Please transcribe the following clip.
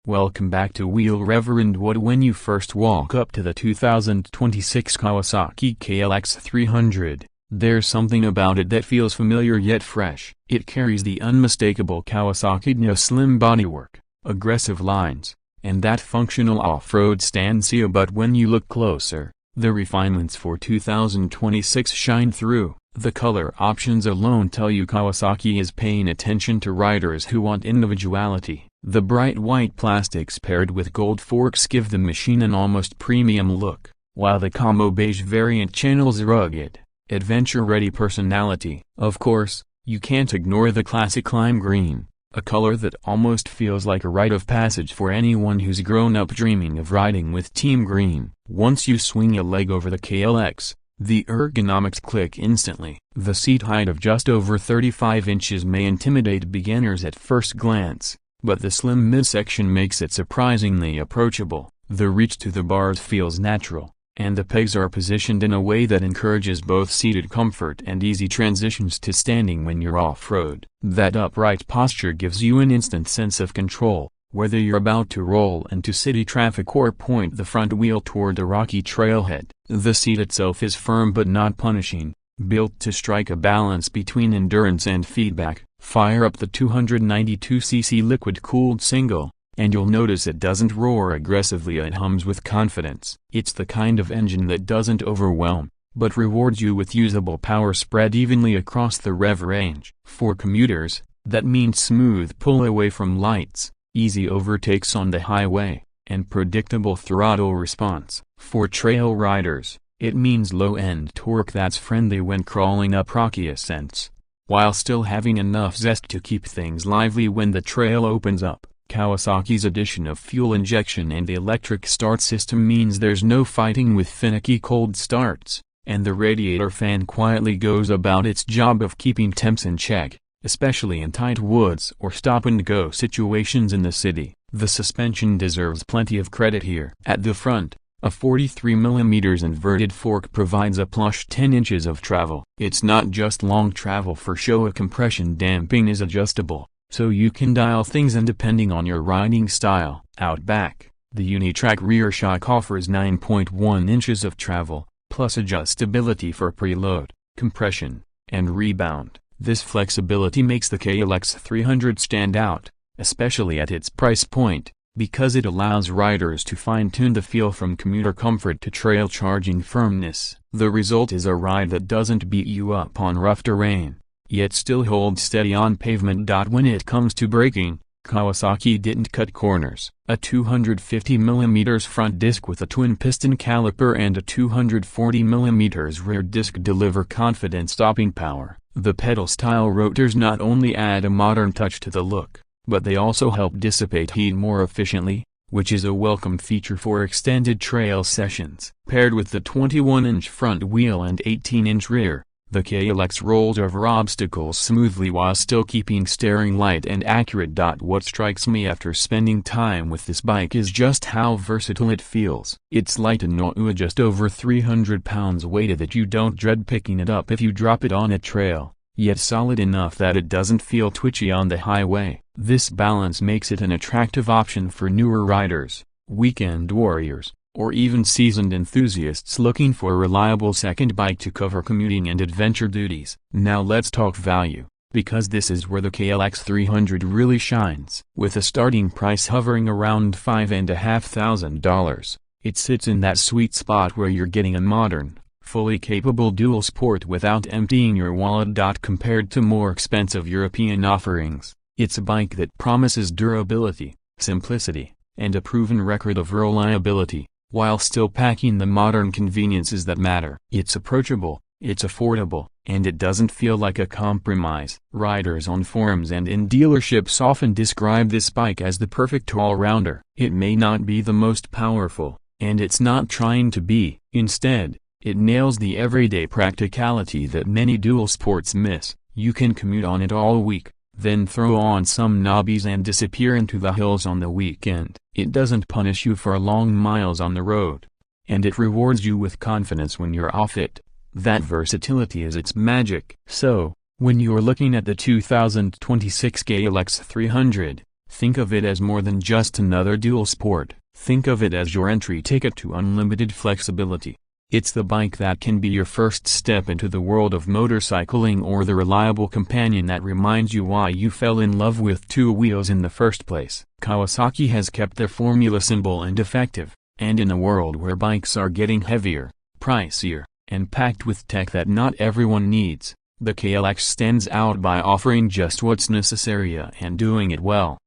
Welcome back to Wheel Reverend Wood. When you first walk up to the 2026 Kawasaki KLX 300, there's something about it that feels familiar yet fresh. It carries the unmistakable Kawasaki slim bodywork, aggressive lines, and that functional off-road stance feel. But when you look closer, the refinements for 2026 shine through. The color options alone tell you Kawasaki is paying attention to riders who want individuality. The bright white plastics paired with gold forks give the machine an almost premium look, while the camo beige variant channels rugged, adventure-ready personality. Of course, you can't ignore the classic lime green, a color that almost feels like a rite of passage for anyone who's grown up dreaming of riding with Team Green. Once you swing a leg over the KLX, the ergonomics click instantly. The seat height of just over 35 inches may intimidate beginners at first glance, but the slim midsection makes it surprisingly approachable. The reach to the bars feels natural, and the pegs are positioned in a way that encourages both seated comfort and easy transitions to standing when you're off-road. That upright posture gives you an instant sense of control, whether you're about to roll into city traffic or point the front wheel toward a rocky trailhead. The seat itself is firm but not punishing, built to strike a balance between endurance and feedback. Fire up the 292cc liquid-cooled single, and you'll notice it doesn't roar aggressively. It hums with confidence. It's the kind of engine that doesn't overwhelm, but rewards you with usable power spread evenly across the rev range. For commuters, that means smooth pull away from lights, easy overtakes on the highway, and predictable throttle response. For trail riders, it means low-end torque that's friendly when crawling up rocky ascents, while still having enough zest to keep things lively when the trail opens up. Kawasaki's addition of fuel injection and the electric start system means there's no fighting with finicky cold starts, and the radiator fan quietly goes about its job of keeping temps in check, especially in tight woods or stop-and-go situations in the city. The suspension deserves plenty of credit here. At the front, a 43mm inverted fork provides a plush 10 inches of travel. It's not just long travel for show. A compression damping is adjustable, so you can dial things in depending on your riding style. Out back, the Unitrack rear shock offers 9.1 inches of travel, plus adjustability for preload, compression, and rebound. This flexibility makes the KLX 300 stand out, especially at its price point, because it allows riders to fine-tune the feel from commuter comfort to trail charging firmness. The result is a ride that doesn't beat you up on rough terrain, yet still holds steady on pavement. When it comes to braking, Kawasaki didn't cut corners. A 250mm front disc with a twin-piston caliper and a 240mm rear disc deliver confident stopping power. The pedal-style rotors not only add a modern touch to the look, but they also help dissipate heat more efficiently, which is a welcome feature for extended trail sessions. Paired with the 21-inch front wheel and 18-inch rear, the KLX rolls over obstacles smoothly while still keeping steering light and accurate. What strikes me after spending time with this bike is just how versatile it feels. It's light enough, just over 300 pounds, weighted that you don't dread picking it up if you drop it on a trail, yet solid enough that it doesn't feel twitchy on the highway. This balance makes it an attractive option for newer riders, weekend warriors, or even seasoned enthusiasts looking for a reliable second bike to cover commuting and adventure duties. Now let's talk value, because this is where the KLX 300 really shines. With a starting price hovering around $5,500, it sits in that sweet spot where you're getting a modern, fully capable dual sport without emptying your wallet. Compared to more expensive European offerings, it's a bike that promises durability, simplicity, and a proven record of reliability, while still packing the modern conveniences that matter. It's approachable, it's affordable, and it doesn't feel like a compromise. Riders on forums and in dealerships often describe this bike as the perfect all-rounder. It may not be the most powerful, and it's not trying to be. Instead, it nails the everyday practicality that many dual sports miss. You can commute on it all week, then throw on some knobbies and disappear into the hills on the weekend. It doesn't punish you for long miles on the road, and it rewards you with confidence when you're off it. That versatility is its magic. So, when you're looking at the 2026 KLX 300, Think of it as more than just another dual sport. Think of it as your entry ticket to unlimited flexibility. It's the bike that can be your first step into the world of motorcycling, or the reliable companion that reminds you why you fell in love with two wheels in the first place. Kawasaki has kept their formula simple and effective, and in a world where bikes are getting heavier, pricier, and packed with tech that not everyone needs, the KLX stands out by offering just what's necessary and doing it well.